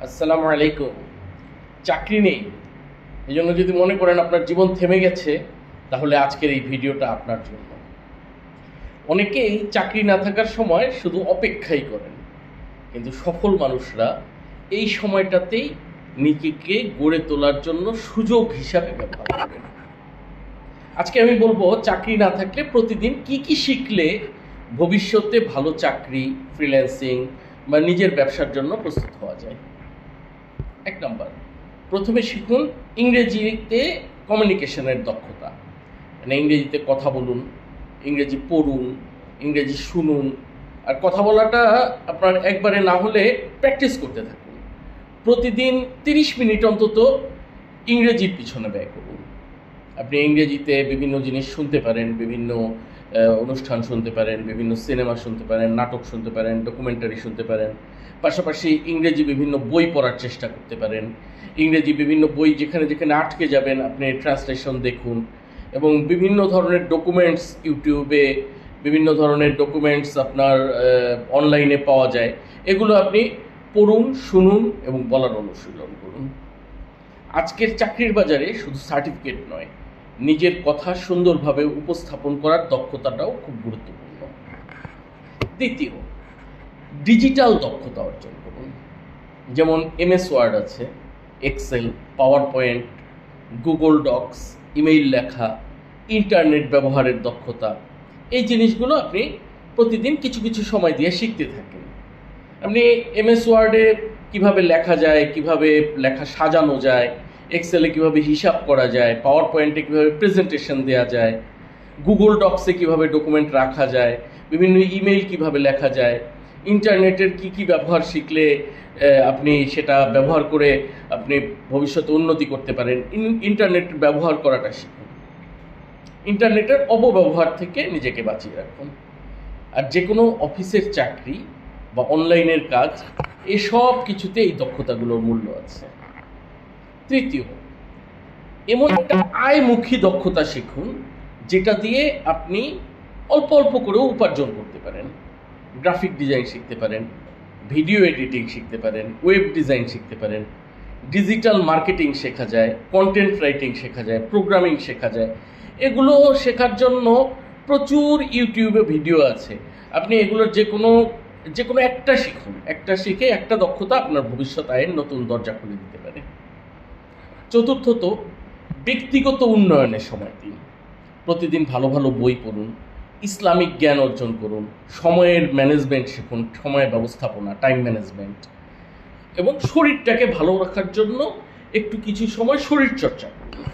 আসসালামু আলাইকুম। চাকরি নেই, এই জন্য যদি মনে করেন আপনার জীবন থেমে গেছে, তাহলে আজকের এই ভিডিওটা আপনার জন্য। অনেকেই চাকরি না থাকার সময় শুধু অপেক্ষাই করেন, কিন্তু সফল মানুষরা এই সময়টাতেই নিজেকে গড়ে তোলার জন্য সুযোগ হিসাবে ব্যবহার করেন। আজকে আমি বলবো চাকরি না থাকলে প্রতিদিন কি কি শিখলে ভবিষ্যতে ভালো চাকরি, ফ্রিল্যান্সিং বা নিজের ব্যবসার জন্য প্রস্তুত হওয়া যায়। 1 নম্বর, প্রথমে শিখুন ইংরেজিতে কমিউনিকেশনের দক্ষতা। মানে ইংরেজিতে কথা বলুন, ইংরেজি পড়ুন, ইংরেজি শুনুন। আর কথা বলাটা আপনার একবারে না হলে প্র্যাকটিস করতে থাকুন। প্রতিদিন 30 মিনিট অন্তত ইংরেজির পিছনে ব্যয় করুন। আপনি ইংরেজিতে বিভিন্ন জিনিস শুনতে পারেন, বিভিন্ন অনুষ্ঠান শুনতে পারেন, বিভিন্ন সিনেমা শুনতে পারেন, নাটক শুনতে পারেন, ডকুমেন্টারি শুনতে পারেন। পাশাপাশি ইংরেজি বিভিন্ন বই পড়ার চেষ্টা করতে পারেন। ইংরেজি বিভিন্ন বই যেখানে যেখানে আটকে যাবেন আপনি ট্রান্সলেশন দেখুন। এবং বিভিন্ন ধরনের ডকুমেন্টস ইউটিউবে, বিভিন্ন ধরনের ডকুমেন্টস আপনার অনলাইনে পাওয়া যায়। এগুলো আপনি পড়ুন, শুনুন এবং বলার অনুশীলন করুন। আজকের চাকরির বাজারে শুধু সার্টিফিকেট নয়, নিজের কথা সুন্দরভাবে উপস্থাপন করার দক্ষতাটাও খুব গুরুত্বপূর্ণ। দ্বিতীয়, ডিজিটাল দক্ষতা অর্জন করুন। যেমন MS ওয়ার্ড আছে, Excel, PowerPoint, Google Docs, email লেখা, ইন্টারনেট ব্যবহারের দক্ষতা। এই জিনিসগুলো আপনি প্রতিদিন কিছু কিছু সময় দিয়ে শিখতে থাকেন। আপনি MS ওয়ার্ডে কীভাবে লেখা যায়, কিভাবে লেখা সাজানো যায়, এক্সেলে কীভাবে হিসাব করা যায়, পাওয়ার পয়েন্টে কীভাবে প্রেজেন্টেশন দেওয়া যায়, গুগল ডক্সে কীভাবে ডকুমেন্ট রাখা যায়, বিভিন্ন ইমেইল কীভাবে লেখা যায়, ইন্টারনেটের কি কি ব্যবহার শিখলে আপনি সেটা ব্যবহার করে আপনি ভবিষ্যতে উন্নতি করতে পারেন। ইন্টারনেট ব্যবহার করাটা শিখুন। ইন্টারনেটের অপব্যবহার থেকে নিজেকে বাঁচিয়ে রাখুন। আর যে কোনো অফিসের চাকরি বা অনলাইনের কাজ, এসব কিছুতে এই দক্ষতাগুলোর মূল্য আছে। তৃতীয়, এমন একটা আয়মুখী দক্ষতা শিখুন যেটা দিয়ে আপনি অল্প অল্প করেও উপার্জন করতে পারেন। গ্রাফিক ডিজাইন শিখতে পারেন, ভিডিও এডিটিং শিখতে পারেন, ওয়েব ডিজাইন শিখতে পারেন, ডিজিটাল মার্কেটিং শেখা যায়, কন্টেন্ট রাইটিং শেখা যায়, প্রোগ্রামিং শেখা যায়। এগুলো শেখার জন্য প্রচুর ইউটিউবে ভিডিও আছে। আপনি এগুলোর যে কোনো একটা শিখুন। একটা শিখে একটা দক্ষতা আপনার ভবিষ্যৎ আয়ের নতুন দরজা খুলে দিতে পারে। চতুর্থত, ব্যক্তিগত উন্নয়নের সময় দিন। প্রতিদিন ভালো ভালো বই পড়ুন, ইসলামিক জ্ঞান অর্জন করুন, সময়ের ম্যানেজমেন্ট শিখুন, সময় ব্যবস্থাপনা, টাইম ম্যানেজমেন্ট। এবং শরীরটাকে ভালো রাখার জন্য একটু কিছু সময় শরীরচর্চা করুন।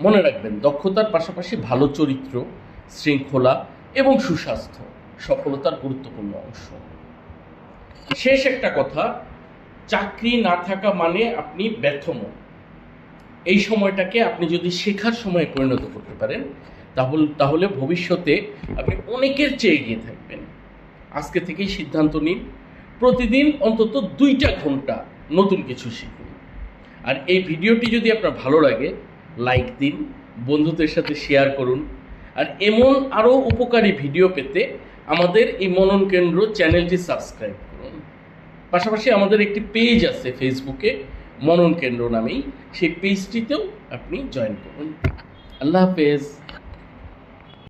মনে রাখবেন, দক্ষতার পাশাপাশি ভালো চরিত্র, শৃঙ্খলা এবং সুস্বাস্থ্য সফলতার গুরুত্বপূর্ণ অংশ। শেষ একটা কথা, চাকরি না থাকা মানে আপনি ব্যর্থ নন। এই সময়টাকে আপনি যদি শেখার সময়ে পরিণত করতে পারেন, তাহলে ভবিষ্যতে আপনি অনেকের চেয়ে এগিয়ে থাকবেন। আজকে থেকেই সিদ্ধান্ত নিন, প্রতিদিন অন্তত 2টা ঘন্টা নতুন কিছু শিখুন। আর এই ভিডিওটি যদি আপনার ভালো লাগে, লাইক দিন, বন্ধুদের সাথে শেয়ার করুন। আর এমন আরও উপকারী ভিডিও পেতে আমাদের এই মনন কেন্দ্র চ্যানেলটি সাবস্ক্রাইব করুন। পাশাপাশি আমাদের একটি পেজ আছে ফেসবুকে, মনন কেন্দ্র নামেই, সেই পেজটিতেও আপনি জয়েন করুন। আল্লাহ হাফেজ।